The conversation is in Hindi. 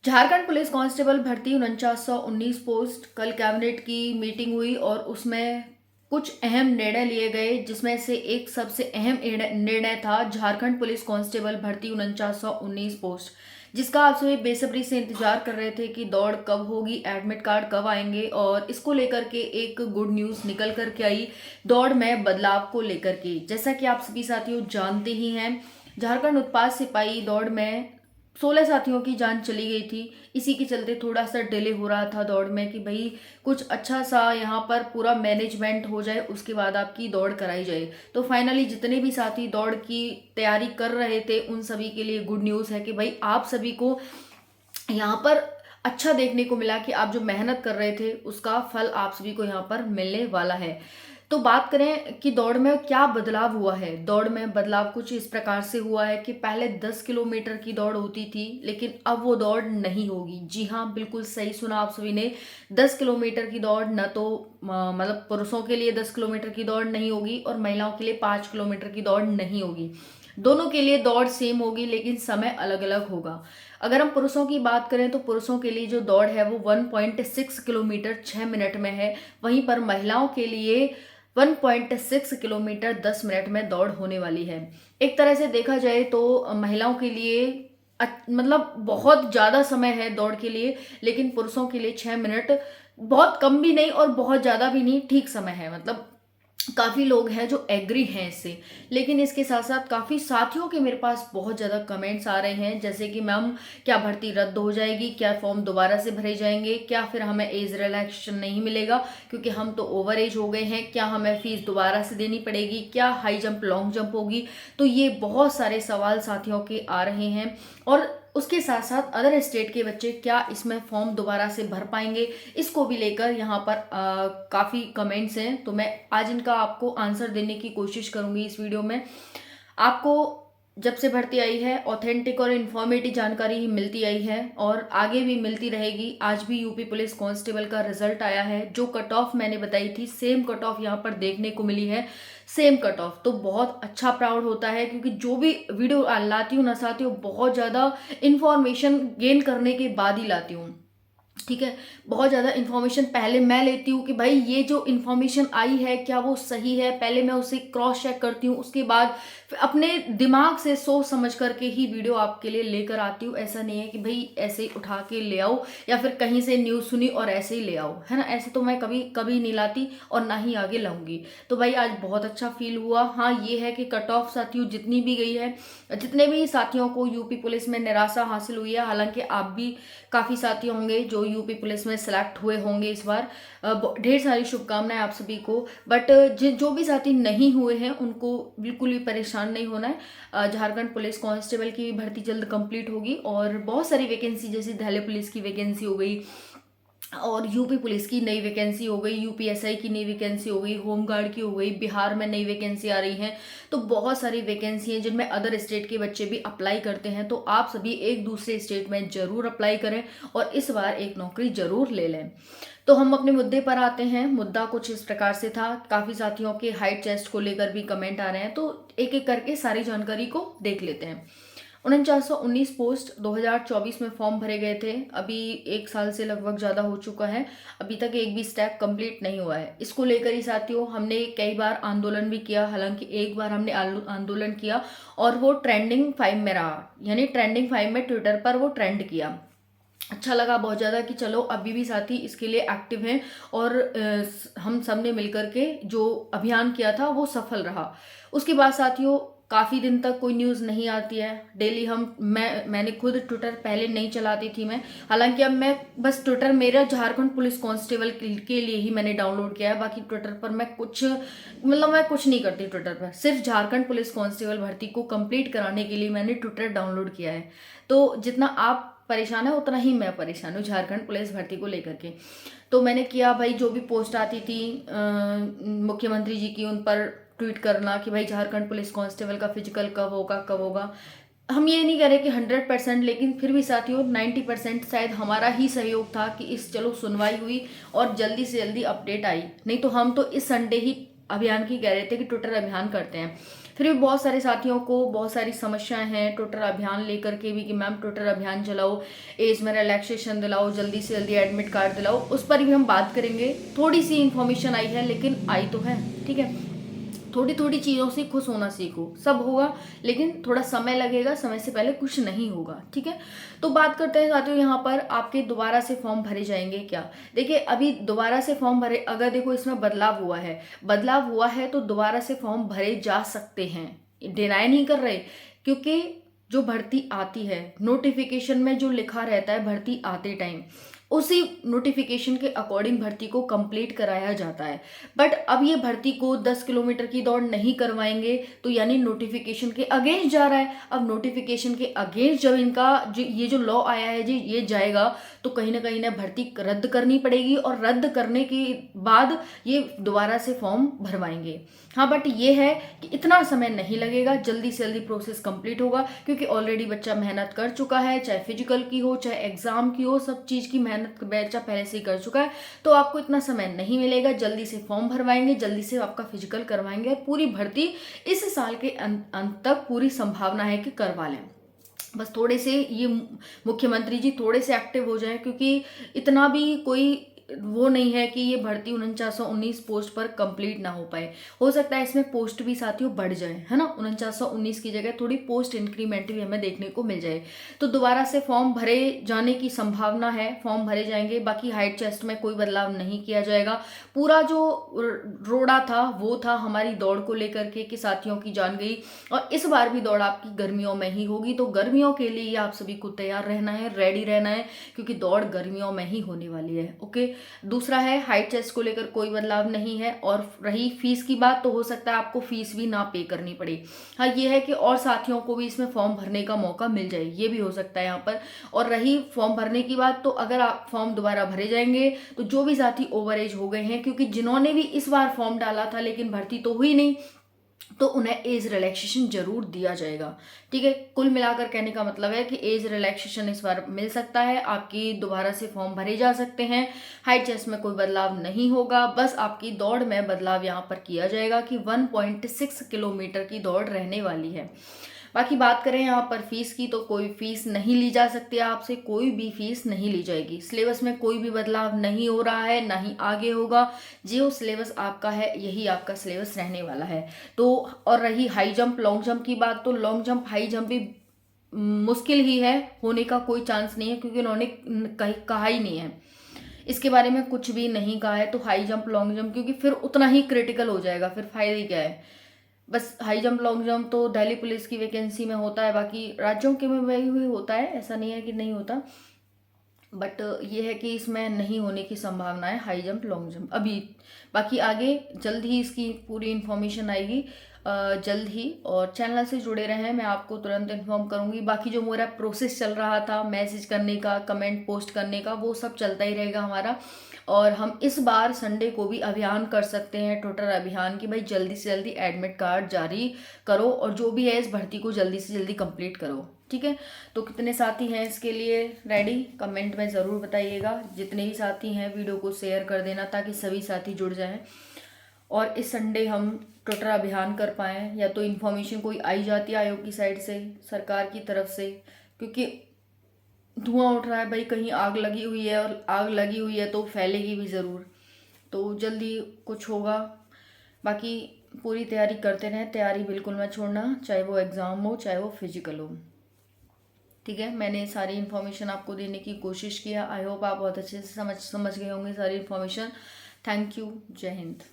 झारखंड पुलिस कांस्टेबल भर्ती 4919 पोस्ट। कल कैबिनेट की मीटिंग हुई और उसमें कुछ अहम निर्णय लिए गए, जिसमें से एक सबसे अहम निर्णय था झारखंड पुलिस कांस्टेबल भर्ती 4919 पोस्ट, जिसका आप सभी बेसब्री से इंतजार कर रहे थे कि दौड़ कब होगी, एडमिट कार्ड कब आएंगे। और इसको लेकर के एक गुड न्यूज़ निकल कर के आई दौड़ में बदलाव को लेकर के। जैसा कि आप सभी साथियों जानते ही हैं, झारखंड उत्पाद सिपाही दौड़ में 16 साथियों की जान चली गई थी। इसी के चलते थोड़ा सा डिले हो रहा था दौड़ में कि भाई कुछ अच्छा सा यहाँ पर पूरा मैनेजमेंट हो जाए, उसके बाद आपकी दौड़ कराई जाए। तो फाइनली जितने भी साथी दौड़ की तैयारी कर रहे थे उन सभी के लिए गुड न्यूज़ है कि भाई आप सभी को यहाँ पर अच्छा देखने को मिला कि आप जो मेहनत कर रहे थे उसका फल आप सभी को यहाँ पर मिलने वाला है। तो बात करें कि दौड़ में क्या बदलाव हुआ है। दौड़ में बदलाव कुछ इस प्रकार से हुआ है कि पहले 10 किलोमीटर की दौड़ होती थी, लेकिन अब वो दौड़ नहीं होगी। जी हाँ, बिल्कुल सही सुना आप सभी ने। 10 किलोमीटर की दौड़ न तो मतलब पुरुषों के लिए 10 किलोमीटर की दौड़ नहीं होगी और महिलाओं के लिए 5 किलोमीटर की दौड़ नहीं होगी। दोनों के लिए दौड़ सेम होगी, लेकिन समय अलग अलग होगा। अगर हम पुरुषों की बात करें तो पुरुषों के लिए जो दौड़ है वो 1.6 किलोमीटर 6 मिनट में है। वहीं पर महिलाओं के लिए 1.6 किलोमीटर 10 मिनट में दौड़ होने वाली है। एक तरह से देखा जाए तो महिलाओं के लिए मतलब बहुत ज़्यादा समय है दौड़ के लिए, लेकिन पुरुषों के लिए 6 मिनट बहुत कम भी नहीं और बहुत ज़्यादा भी नहीं, ठीक समय है। मतलब काफ़ी लोग हैं जो एग्री हैं इससे। लेकिन इसके साथ साथ काफ़ी साथियों के मेरे पास बहुत ज़्यादा कमेंट्स आ रहे हैं, जैसे कि मैम क्या भर्ती रद्द हो जाएगी, क्या फॉर्म दोबारा से भरे जाएंगे, क्या फिर हमें एज रिलैक्सेशन नहीं मिलेगा क्योंकि हम तो ओवर एज हो गए हैं, क्या हमें फीस दोबारा से देनी पड़ेगी, क्या हाई जंप लॉन्ग जंप होगी। तो ये बहुत सारे सवाल साथियों के आ रहे हैं। और उसके साथ साथ अदर स्टेट के बच्चे क्या इसमें फॉर्म दोबारा से भर पाएंगे, इसको भी लेकर यहाँ पर काफ़ी कमेंट्स हैं। तो मैं आज इनका आपको आंसर देने की कोशिश करूंगी इस वीडियो में। आपको जब से भर्ती आई है ऑथेंटिक और इन्फॉर्मेटिव जानकारी ही मिलती आई है और आगे भी मिलती रहेगी। आज भी यूपी पुलिस कांस्टेबल का रिजल्ट आया है। जो कट ऑफ मैंने बताई थी सेम कट ऑफ यहाँ पर देखने को मिली है, सेम कट ऑफ। तो बहुत अच्छा प्राउड होता है क्योंकि जो भी वीडियो लाती हूँ ना साथियों, बहुत ज़्यादा इन्फॉर्मेशन गेन करने के बाद ही लाती हूँ। ठीक है, बहुत ज़्यादा इन्फॉर्मेशन पहले मैं लेती हूँ कि भाई ये जो इन्फॉर्मेशन आई है क्या वो सही है, पहले मैं उसे क्रॉस चेक करती हूँ, उसके बाद फिर अपने दिमाग से सोच समझ करके ही वीडियो आपके लिए लेकर आती हूँ। ऐसा नहीं है कि भाई ऐसे ही उठा के ले आओ या फिर कहीं से न्यूज़ सुनी और ऐसे ही ले आओ, है ना। ऐसे तो मैं कभी कभी नहीं लाती और ना ही आगे लाऊंगी। तो भाई आज बहुत अच्छा फील हुआ। हाँ, ये है कि कट ऑफ साथियों जितनी भी गई है, जितने भी साथियों को यूपी पुलिस में निराशा हासिल हुई है, हालांकि आप भी काफ़ी साथी होंगे जो यूपी पुलिस में सेलेक्ट हुए होंगे इस बार, ढेर सारी शुभकामनाएं आप सभी को। बट जो भी साथी नहीं हुए हैं उनको बिल्कुल भी परेशान नहीं होना है। झारखंड पुलिस कांस्टेबल की भर्ती जल्द कंप्लीट होगी और बहुत सारी वैकेंसी, जैसे दिल्ली पुलिस की वैकेंसी हो गई और यूपी पुलिस की नई वैकेंसी हो गई, यूपीएसआई की नई वैकेंसी हो गई, होमगार्ड की हो गई, बिहार में नई वैकेंसी आ रही हैं। तो बहुत सारी वैकेंसी हैं जिनमें अदर स्टेट के बच्चे भी अप्लाई करते हैं। तो आप सभी एक दूसरे स्टेट में जरूर अप्लाई करें और इस बार एक नौकरी जरूर ले लें। तो हम अपने मुद्दे पर आते हैं। मुद्दा कुछ इस प्रकार से था, काफ़ी साथियों के हाइट टेस्ट को लेकर भी कमेंट आ रहे हैं, तो एक एक करके सारी जानकारी को देख लेते हैं। 4919 पोस्ट 2024 में फॉर्म भरे गए थे। अभी एक साल से लगभग ज़्यादा हो चुका है, अभी तक एक भी स्टेप कंप्लीट नहीं हुआ है। इसको लेकर ही साथियों हमने कई बार आंदोलन भी किया। हालांकि एक बार हमने आंदोलन किया और वो ट्रेंडिंग 5 में रहा, यानी ट्रेंडिंग 5 में ट्विटर पर वो ट्रेंड किया। अच्छा लगा बहुत ज़्यादा कि चलो अभी भी साथी इसके लिए एक्टिव हैं और हम सब ने मिलकर के जो अभियान किया था वो सफल रहा। उसके बाद साथियों काफ़ी दिन तक कोई न्यूज़ नहीं आती है। डेली मैंने खुद ट्विटर पहले नहीं चलाती थी मैं, हालांकि अब मैं बस ट्विटर मेरा झारखंड पुलिस कांस्टेबल के लिए ही मैंने डाउनलोड किया है। बाकी ट्विटर पर मैं कुछ नहीं करती। ट्विटर पर सिर्फ झारखंड पुलिस कांस्टेबल भर्ती को कंप्लीट कराने के लिए मैंने ट्विटर डाउनलोड किया है। तो जितना आप परेशान है उतना ही मैं परेशान हूँ झारखंड पुलिस भर्ती को लेकर के। तो मैंने किया भाई, जो भी पोस्ट आती थी मुख्यमंत्री जी की, उन पर ट्वीट करना कि भाई झारखंड पुलिस कांस्टेबल का फिजिकल कब होगा। हम ये नहीं कह रहे कि 100%, लेकिन फिर भी साथियों 90% शायद हमारा ही सहयोग था कि इस चलो सुनवाई हुई और जल्दी से जल्दी अपडेट आई। नहीं तो हम तो इस संडे ही अभियान की कह रहे थे कि ट्विटर अभियान करते हैं। फिर भी बहुत सारे साथियों को बहुत सारी समस्याएं हैं ट्विटर अभियान लेकर के भी कि मैम ट्विटर अभियान चलाओ, एज में रिलैक्सेशन दिलाओ, जल्दी से जल्दी एडमिट कार्ड दिलाओ, उस पर भी हम बात करेंगे। थोड़ी सी इन्फॉर्मेशन आई है लेकिन आई तो है, ठीक है। थोड़ी थोड़ी चीज़ों से खुश होना सीखो, सब होगा लेकिन थोड़ा समय लगेगा, समय से पहले कुछ नहीं होगा, ठीक है। तो बात करते हैं साथियों, यहाँ पर आपके दोबारा से फॉर्म भरे जाएंगे क्या। देखिए अभी दोबारा से फॉर्म भरे, अगर देखो इसमें बदलाव हुआ है तो दोबारा से फॉर्म भरे जा सकते हैं, डिनाई नहीं कर रहे। क्योंकि जो भर्ती आती है नोटिफिकेशन में जो लिखा रहता है भर्ती आते टाइम, उसी नोटिफिकेशन के अकॉर्डिंग भर्ती को कंप्लीट कराया जाता है। बट अब ये भर्ती को 10 किलोमीटर की दौड़ नहीं करवाएंगे तो यानी नोटिफिकेशन के अगेंस्ट जा रहा है। अब नोटिफिकेशन के अगेंस्ट जब इनका ये जो लॉ आया है जी ये जाएगा तो कहीं ना भर्ती रद्द करनी पड़ेगी, और रद्द करने के बाद ये दोबारा से फॉर्म भरवाएंगे। हाँ बट ये है कि इतना समय नहीं लगेगा, जल्दी से जल्दी प्रोसेस कंप्लीट होगा, क्योंकि ऑलरेडी बच्चा मेहनत कर चुका है, चाहे फिजिकल की हो चाहे एग्जाम की हो, सब चीज़ की मेहनत बच्चा पहले से ही कर चुका है। तो आपको इतना समय नहीं मिलेगा, जल्दी से फॉर्म भरवाएंगे, जल्दी से आपका फिजिकल करवाएंगे, और पूरी भर्ती इस साल के अंत तक पूरी संभावना है कि करवा लें। बस थोड़े से ये मुख्यमंत्री जी थोड़े से एक्टिव हो जाएं, क्योंकि इतना भी कोई वो नहीं है कि ये भर्ती 4919 पोस्ट पर कंप्लीट ना हो पाए। हो सकता है इसमें पोस्ट भी साथियों बढ़ जाए, है ना, 4919 की जगह थोड़ी पोस्ट इंक्रीमेंट भी हमें देखने को मिल जाए। तो दोबारा से फॉर्म भरे जाने की संभावना है, फॉर्म भरे जाएंगे। बाकी हाइट चेस्ट में कोई बदलाव नहीं किया जाएगा। पूरा जो रोड़ा था वो था हमारी दौड़ को लेकर के कि साथियों की जान गई, और इस बार भी दौड़ आपकी गर्मियों में ही होगी। तो गर्मियों के लिए आप सभी को तैयार रहना है, रेडी रहना है, क्योंकि दौड़ गर्मियों में ही होने वाली है। ओके, दूसरा है हाइट चेस्ट को लेकर कोई बदलाव नहीं है। और रही फीस की बात, तो हो सकता है आपको फीस भी ना पे करनी पड़े। हाँ ये है कि और साथियों को भी इसमें फॉर्म भरने का मौका मिल जाए, ये भी हो सकता है यहाँ पर। और रही फॉर्म भरने की बात, तो अगर आप फॉर्म दोबारा भरे जाएंगे तो जो भी साथी ओवर एज हो गए हैं, क्योंकि जिन्होंने भी इस बार फॉर्म डाला था लेकिन भर्ती तो हुई नहीं, तो उन्हें एज रिलैक्सेशन जरूर दिया जाएगा, ठीक है। कुल मिलाकर कहने का मतलब है कि एज रिलैक्सेशन इस बार मिल सकता है, आपकी दोबारा से फॉर्म भरे जा सकते हैं। हाइट चेस्ट में कोई बदलाव नहीं होगा, बस आपकी दौड़ में बदलाव यहाँ पर किया जाएगा कि 1.6 किलोमीटर की दौड़ रहने वाली है। बाकी बात करें यहाँ पर फीस की, तो कोई फीस नहीं ली जा सकती, आपसे कोई भी फीस नहीं ली जाएगी। सिलेबस में कोई भी बदलाव नहीं हो रहा है, ना ही आगे होगा। जो सिलेबस आपका है यही आपका सिलेबस रहने वाला है। तो और रही हाई जंप लॉन्ग जंप की बात, तो लॉन्ग जंप हाई जंप भी मुश्किल ही है, होने का कोई चांस नहीं है, क्योंकि उन्होंने कहा ही नहीं है, इसके बारे में कुछ भी नहीं कहा है। तो हाई जंप लॉन्ग जंप क्योंकि फिर उतना ही क्रिटिकल हो जाएगा, फिर फायदा क्या है। बस हाई जंप लॉन्ग जंप तो दिल्ली पुलिस की वैकेंसी में होता है, बाकी राज्यों के में वही हुई होता है, ऐसा नहीं है कि नहीं होता। बट ये है कि इसमें नहीं होने की संभावना है हाई जंप लॉन्ग जंप अभी। बाकी आगे जल्द ही इसकी पूरी इन्फॉर्मेशन आएगी, जल्द ही। और चैनल से जुड़े रहें, मैं आपको तुरंत इन्फॉर्म करूंगी। बाकी जो मेरा प्रोसेस चल रहा था मैसेज करने का, कमेंट पोस्ट करने का, वो सब चलता ही रहेगा हमारा। और हम इस बार संडे को भी अभियान कर सकते हैं, ट्विटर अभियान, कि भाई जल्दी से जल्दी एडमिट कार्ड जारी करो, और जो भी है इस भर्ती को जल्दी से जल्दी कंप्लीट करो, ठीक है। तो कितने साथी हैं इसके लिए रेडी, कमेंट में ज़रूर बताइएगा। जितने भी साथी हैं वीडियो को शेयर कर देना ताकि सभी साथी जुड़ जाएं, और इस संडे हम ट्विटर अभियान कर पाएँ, या तो इन्फॉर्मेशन कोई आई जाती है आयोग की साइड से, सरकार की तरफ से, क्योंकि धुआं उठ रहा है भाई, कहीं आग लगी हुई है, और आग लगी हुई है तो फैलेगी भी ज़रूर, तो जल्दी कुछ होगा। बाकी पूरी तैयारी करते रहें, तैयारी बिल्कुल मत छोड़ना, चाहे वो एग्ज़ाम हो चाहे वो फिजिकल हो, ठीक है। मैंने सारी इन्फॉर्मेशन आपको देने की कोशिश किया। आई होप आप बहुत अच्छे से समझ गए होंगे सारी इन्फॉर्मेशन। थैंक यू, जय हिंद।